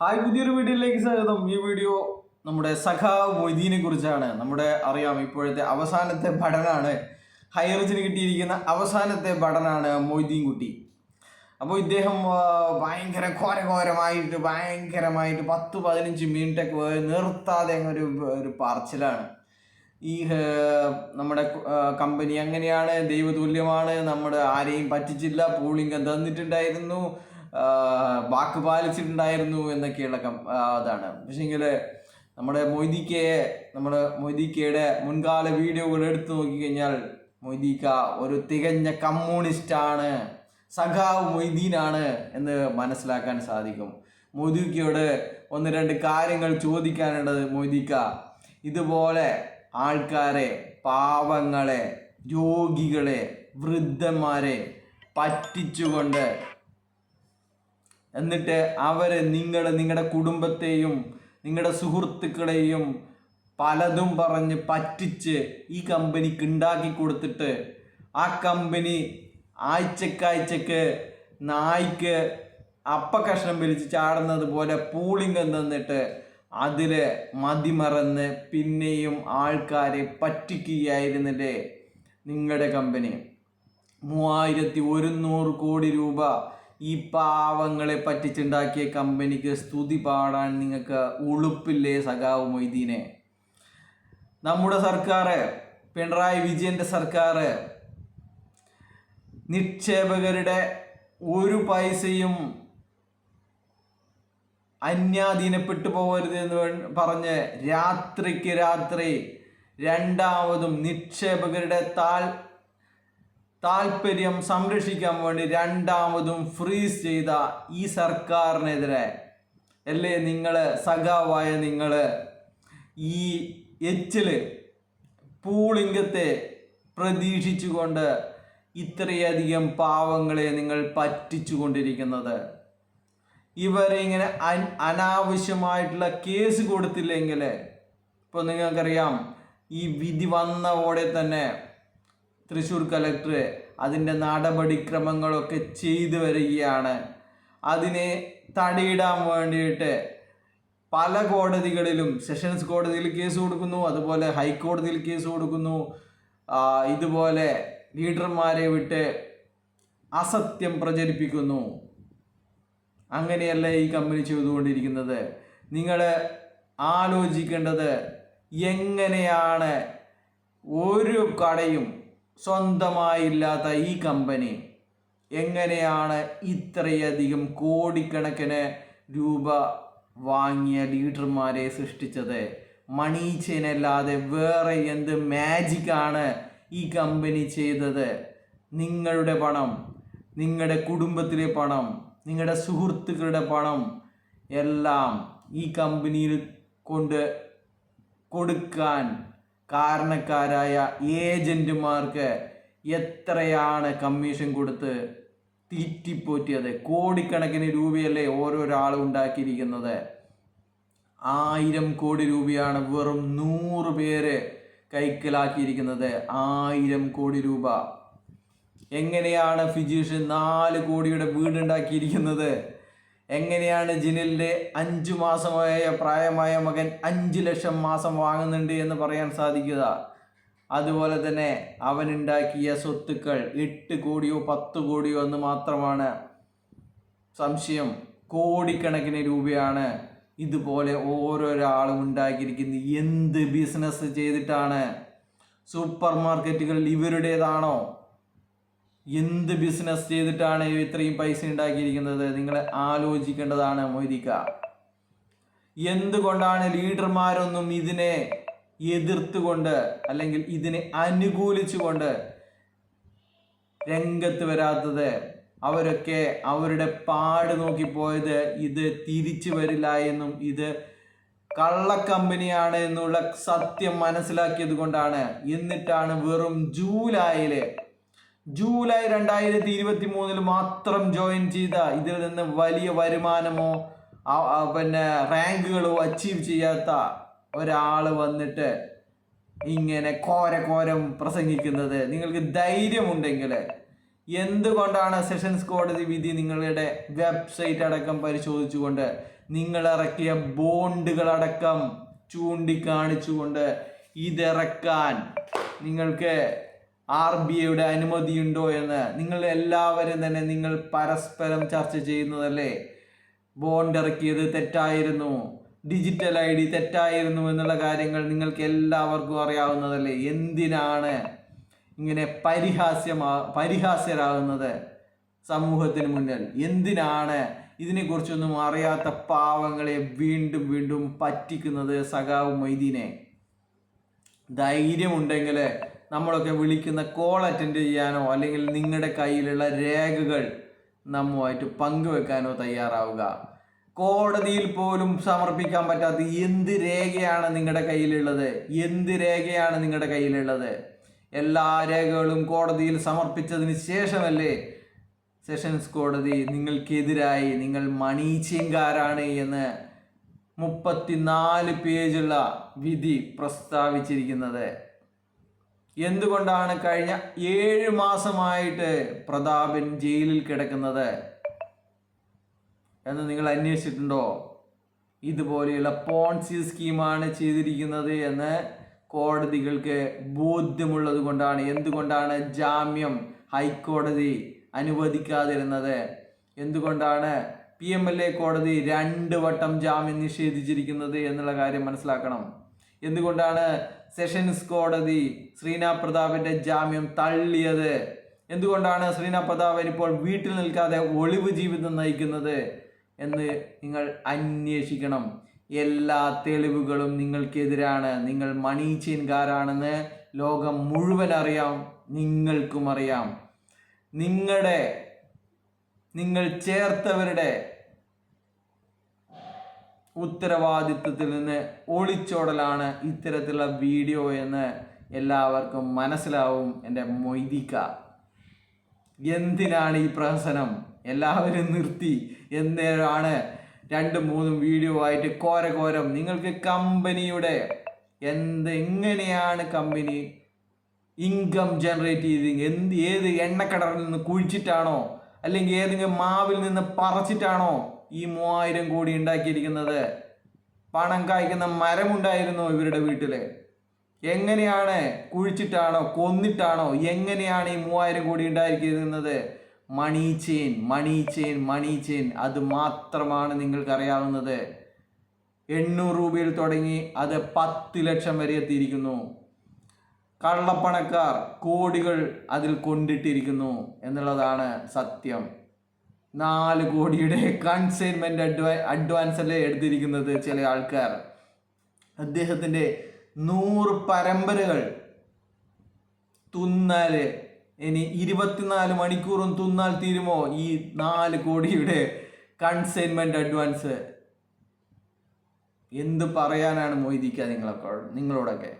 Hi, പുതിയൊരു വീഡിയോയിലേക്ക് സ്വാഗതം. ഈ വീഡിയോ നമ്മുടെ സഖാവ് മൊയ്തീനെ കുറിച്ചാണ്. നമ്മുടെ അറിയാം, ഇപ്പോഴത്തെ അവസാനത്തെ ഭടനാണ്, ഹൈറേഞ്ചിന് കിട്ടിയിരിക്കുന്ന അവസാനത്തെ ഭടനാണ് മൊയ്തീൻ കുട്ടി. അപ്പോൾ ഇദ്ദേഹം ഭയങ്കരമായിട്ട് 10-15 മിനിറ്റൊക്കെ നിർത്താതെ ഒരു പറച്ചിലാണ്. ഈ നമ്മുടെ കമ്പനി അങ്ങനെയാണ്, ദൈവതുല്യമാണ്, നമ്മുടെ ആരെയും പറ്റിച്ചില്ല, പൂളിംഗം തന്നിട്ടുണ്ടായിരുന്നു, വാക്ക് പാലിച്ചിട്ടുണ്ടായിരുന്നു എന്നൊക്കെയുള്ള അതാണ്. പക്ഷേങ്കിൽ നമ്മുടെ മൊയ്തീക്കയുടെ മുൻകാല വീഡിയോകൾ എടുത്തു നോക്കിക്കഴിഞ്ഞാൽ മൊയ്തീക്ക ഒരു തികഞ്ഞ കമ്മ്യൂണിസ്റ്റാണ്, സഖാവ് മൊയ്തീനാണ് എന്ന് മനസ്സിലാക്കാൻ സാധിക്കും. മൊയ്തീക്കയോട് ഒന്ന് രണ്ട് കാര്യങ്ങൾ ചോദിക്കാനുള്ളത്, മൊയ്തീക്ക ഇതുപോലെ ആൾക്കാരെ, പാവങ്ങളെ, രോഗികളെ, വൃദ്ധന്മാരെ പറ്റിച്ചുകൊണ്ട് എന്നിട്ട് നിങ്ങളുടെ കുടുംബത്തെയും നിങ്ങളുടെ സുഹൃത്തുക്കളെയും പലതും പറഞ്ഞ് പറ്റിച്ച് ഈ കമ്പനിക്ക് ഉണ്ടാക്കി കൊടുത്തിട്ട് ആ കമ്പനി ആഴ്ചക്കാഴ്ചക്ക് നായ്ക്ക് അപ്പക്കഷ്ണം വലിച്ച് ചാടുന്നത് പോലെ പൂളിംഗം തന്നിട്ട് അതിൽ മതിമറന്ന് പിന്നെയും ആൾക്കാരെ പറ്റിക്കുകയായിരുന്നില്ലേ നിങ്ങളുടെ കമ്പനി. 3100 കോടി രൂപ ഈ പാവങ്ങളെ പറ്റിച്ചുണ്ടാക്കിയ കമ്പനിക്ക് സ്തുതി പാടാൻ നിങ്ങൾക്ക് ഉളുപ്പില്ലേ സഖാവ് മൊയ്തീനെ? നമ്മുടെ സർക്കാർ, പിണറായി വിജയന്റെ സർക്കാർ, നിക്ഷേപകരുടെ ഒരു പൈസയും അന്യാധീനപ്പെട്ടു പോകരുത് എന്ന് പറഞ്ഞ് രാത്രിക്ക് രാത്രി രണ്ടാമതും നിക്ഷേപകരുടെ താല്പര്യം സംരക്ഷിക്കാൻ വേണ്ടി രണ്ടാമതും ഫ്രീസ് ചെയ്ത ഈ സർക്കാരിനെതിരെ അല്ലേ സഖാവായ ഈ പൂളിംഗത്തെ പ്രതീക്ഷിച്ചുകൊണ്ട് ഇത്രയധികം പാവങ്ങളെ നിങ്ങൾ പറ്റിച്ചു കൊണ്ടിരിക്കുന്നത്? ഇവരെ ഇങ്ങനെ അനാവശ്യമായിട്ടുള്ള കേസ് കൊടുത്തില്ലെങ്കിൽ, ഇപ്പോൾ നിങ്ങൾക്കറിയാം, ഈ വിധി വന്നതോടെ തന്നെ തൃശ്ശൂർ കലക്ടർ അതിൻ്റെ നടപടിക്രമങ്ങളൊക്കെ ചെയ്തു വരികയാണ്. അതിനെ തടയിടാൻ വേണ്ടിയിട്ട് പല കോടതികളിലും, സെഷൻസ് കോടതിയിൽ കേസ് കൊടുക്കുന്നു, അതുപോലെ ഹൈക്കോടതിയിൽ കേസ് കൊടുക്കുന്നു. ഇതുപോലെ ലീഡർമാരെ വിട്ട് അസത്യം പ്രചരിപ്പിക്കുന്നു. അങ്ങനെയല്ല ഈ കമ്പനി ചെയ്തുകൊണ്ടിരിക്കുന്നത്. നിങ്ങൾ ആലോചിക്കേണ്ടത്, എങ്ങനെയാണ് ഒരു കടയും സ്വന്തമായില്ലാത്ത ഈ കമ്പനി എങ്ങനെയാണ് ഇത്രയധികം കോടിക്കണക്കിന് രൂപ വാങ്ങിയ ലീഡർമാരെ സൃഷ്ടിച്ചത്? മണി ചെയിൻ അല്ലാതെ വേറെ എന്ത് മാജിക്കാണ് ഈ കമ്പനി ചെയ്തത്? നിങ്ങളുടെ പണം, നിങ്ങളുടെ കുടുംബത്തിലെ പണം, നിങ്ങളുടെ സുഹൃത്തുക്കളുടെ പണം എല്ലാം ഈ കമ്പനിയിൽ കൊണ്ട് കൊടുക്കാൻ കാരണക്കാരായ ഏജന്റുമാർക്ക് എത്രയാണ് കമ്മീഷൻ കൊടുത്ത് തീറ്റിപ്പോറ്റിയത്? കോടിക്കണക്കിന് രൂപയല്ലേ ഓരോരാളും ഉണ്ടാക്കിയിരിക്കുന്നത്. 1000 കോടി രൂപയാണ് വെറും 100 പേര് കൈക്കലാക്കിയിരിക്കുന്നത്. 1000 കോടി രൂപ. എങ്ങനെയാണ് ഫിജീഷ് 4 കോടിയുടെ വീടുണ്ടാക്കിയിരിക്കുന്നത്? എങ്ങനെയാണ് ജിനിലിൻ്റെ 5 മാസമായ പ്രായമായ മകൻ 5 ലക്ഷം മാസം വാങ്ങുന്നുണ്ട് എന്ന് പറയാൻ സാധിക്കുക? അതുപോലെ തന്നെ അവനുണ്ടാക്കിയ സ്വത്തുക്കൾ 8 കോടിയോ 10 കോടിയോ എന്ന് മാത്രമാണ് സംശയം. കോടിക്കണക്കിന് രൂപയാണ് ഇതുപോലെ ഓരോരാളും ഉണ്ടാക്കിയിരിക്കുന്നത്. എന്ത് ബിസിനസ് ചെയ്തിട്ടാണ്? സൂപ്പർ മാർക്കറ്റുകൾ ഇവരുടേതാണോ? എന്ത് ബിസിനസ് ചെയ്തിട്ടാണ് ഇത്രയും പൈസ ഉണ്ടാക്കിയിരിക്കുന്നത്? നിങ്ങൾ ആലോചിക്കേണ്ടതാണ് മൊയ്തീക്ക. എന്തുകൊണ്ടാണ് ലീഡർമാരൊന്നും ഇതിനെ എതിർത്തുകൊണ്ട് അല്ലെങ്കിൽ ഇതിനെ അനുകൂലിച്ചുകൊണ്ട് രംഗത്ത് വരാത്തത്? അവരൊക്കെ അവരുടെ പാട് നോക്കിപ്പോയത് ഇത് തിരിച്ചു വരില്ല എന്നും ഇത് കള്ളക്കമ്പനിയാണ് എന്നുള്ള സത്യം മനസ്സിലാക്കിയത് കൊണ്ടാണ്. എന്നിട്ടാണ് വെറും ജൂലൈ 2023 മാത്രം ജോയിൻ ചെയ്ത, ഇതിൽ നിന്ന് വലിയ വരുമാനമോ റാങ്കുകളോ അച്ചീവ് ചെയ്യാത്ത ഒരാൾ വന്നിട്ട് ഇങ്ങനെ കോരം പ്രസംഗിക്കുന്നത്? നിങ്ങൾക്ക് ധൈര്യമുണ്ടെങ്കിൽ എന്തുകൊണ്ടാണ് സെഷൻസ് കോടതി വിധി നിങ്ങളുടെ വെബ്സൈറ്റ് അടക്കം പരിശോധിച്ചുകൊണ്ട് നിങ്ങളിറക്കിയ ബോണ്ടുകളടക്കം ചൂണ്ടിക്കാണിച്ചുകൊണ്ട് ഇതിറക്കാൻ നിങ്ങൾക്ക് RBIയുടെ അനുമതിയുണ്ടോ എന്ന് നിങ്ങൾ എല്ലാവരും തന്നെ നിങ്ങൾ പരസ്പരം ചർച്ച ചെയ്യുന്നതല്ലേ. ബോണ്ട് ഇറക്കിയത് തെറ്റായിരുന്നു, ഡിജിറ്റൽ ID തെറ്റായിരുന്നു എന്നുള്ള കാര്യങ്ങൾ നിങ്ങൾക്ക് എല്ലാവർക്കും അറിയാവുന്നതല്ലേ. എന്തിനാണ് ഇങ്ങനെ പരിഹാസ്യരാകുന്നത് സമൂഹത്തിന് മുന്നിൽ? എന്തിനാണ് ഇതിനെക്കുറിച്ചൊന്നും അറിയാത്ത പാവങ്ങളെ വീണ്ടും വീണ്ടും പറ്റിക്കുന്നത്? സഖാവ് മൊയ്തീനെ, ധൈര്യമുണ്ടെങ്കിൽ നമ്മളൊക്കെ വിളിക്കുന്ന കോൾ അറ്റൻഡ് ചെയ്യാനോ അല്ലെങ്കിൽ നിങ്ങളുടെ കയ്യിലുള്ള രേഖകൾ നമ്മുമായിട്ട് പങ്കുവെക്കാനോ തയ്യാറാവുക. കോടതിയിൽ പോലും സമർപ്പിക്കാൻ പറ്റാത്ത എന്ത് രേഖയാണ് നിങ്ങളുടെ കയ്യിലുള്ളത്? എന്ത് രേഖയാണ് നിങ്ങളുടെ കയ്യിലുള്ളത്? എല്ലാ രേഖകളും കോടതിയിൽ സമർപ്പിച്ചതിന് ശേഷമല്ലേ സെഷൻസ് കോടതി നിങ്ങൾക്കെതിരായി നിങ്ങൾ മണി ചെയിൻകാരാണ് എന്ന് 34 പേജുള്ള വിധി പ്രസ്താവിച്ചിരിക്കുന്നത്? എന്തുകൊണ്ടാണ് കഴിഞ്ഞ 7 മാസമായിട്ട് പ്രതാപൻ ജയിലിൽ കിടക്കുന്നത് എന്ന് നിങ്ങൾ അന്വേഷിച്ചിട്ടുണ്ടോ? ഇതുപോലെയുള്ള പോൺസി സ്കീമാണ് ചെയ്തിരിക്കുന്നത് എന്ന് കോടതികൾക്ക് ബോധ്യമുള്ളത് കൊണ്ടാണ്. എന്തുകൊണ്ടാണ് ജാമ്യം ഹൈക്കോടതി അനുവദിക്കാതിരുന്നത്? എന്തുകൊണ്ടാണ് PMLA കോടതി 2 വട്ടം ജാമ്യം നിഷേധിച്ചിരിക്കുന്നത് എന്നുള്ള കാര്യം മനസ്സിലാക്കണം. എന്തുകൊണ്ടാണ് സെഷൻസ് കോടതി ശ്രീനാഥ് പ്രതാപന്റെ ജാമ്യം തള്ളിയത്? എന്തുകൊണ്ടാണ് ശ്രീനാഥ് പ്രതാപൻ ഇപ്പോൾ വീട്ടിൽ നിൽക്കാതെ ഒളിവ് ജീവിതം നയിക്കുന്നത് എന്ന് നിങ്ങൾ അന്വേഷിക്കണം. എല്ലാ തെളിവുകളും നിങ്ങൾക്കെതിരാണ്. നിങ്ങൾ മണി ചെയിൻകാരാണെന്ന് ലോകം മുഴുവൻ അറിയാം, നിങ്ങൾക്കും അറിയാം. നിങ്ങൾ ചേർത്തവരുടെ ഉത്തരവാദിത്വത്തിൽ നിന്ന് ഒളിച്ചോടലാണ് ഇത്തരത്തിലുള്ള വീഡിയോ എന്ന് എല്ലാവർക്കും മനസ്സിലാവും. എൻ്റെ മൊയ്തിക്ക, എന്തിനാണ് ഈ പ്രഹസനം? എല്ലാവരും നിർത്തി. എന്തിനാണ് 2-3 വീഡിയോ ആയിട്ട് കോരം? നിങ്ങൾക്ക് കമ്പനിയുടെ എങ്ങനെയാണ് കമ്പനി ഇൻകം ജനറേറ്റ് ചെയ്ത്? ഏത് എണ്ണക്കടറിൽ നിന്ന് കുഴിച്ചിട്ടാണോ അല്ലെങ്കിൽ ഏതെങ്കിലും മാവിൽ നിന്ന് പറിച്ചിട്ടാണോ ഈ 3000 കോടി ഉണ്ടാക്കിയിരിക്കുന്നത്? പണം കായ്ക്കുന്ന മരമുണ്ടായിരുന്നോ ഇവരുടെ വീട്ടില്? എങ്ങനെയാണ്? കുഴിച്ചിട്ടാണോ, കൊന്നിട്ടാണോ? എങ്ങനെയാണ് ഈ 3000 കോടി ഉണ്ടാക്കിയിരിക്കുന്നത്? മണി ചെയിൻ, അത് മാത്രമാണ് നിങ്ങൾക്ക് അറിയാവുന്നത്. 800 രൂപയിൽ തുടങ്ങി അത് 10 ലക്ഷം വരെ എത്തിയിരിക്കുന്നു. കള്ളപ്പണക്കാർ കോടികൾ അതിൽ കൊണ്ടിട്ടിരിക്കുന്നു എന്നുള്ളതാണ് സത്യം. 4 കോടിയുടെ കൺസൈൻമെന്റ് അഡ്വാൻസ് അല്ലേ എടുത്തിരിക്കുന്നത് ചില ആൾക്കാർ. അദ്ദേഹത്തിന്റെ 100 പരമ്പരകൾ തുന്നാല് ഇനി 24 മണിക്കൂറും തുന്നാൽ തീരുമോ ഈ 4 കോടിയുടെ കൺസൈൻമെന്റ് അഡ്വാൻസ്? എന്ത് പറയാനാണ് മൊയ്തിക്ക നിങ്ങളോടൊക്കെ?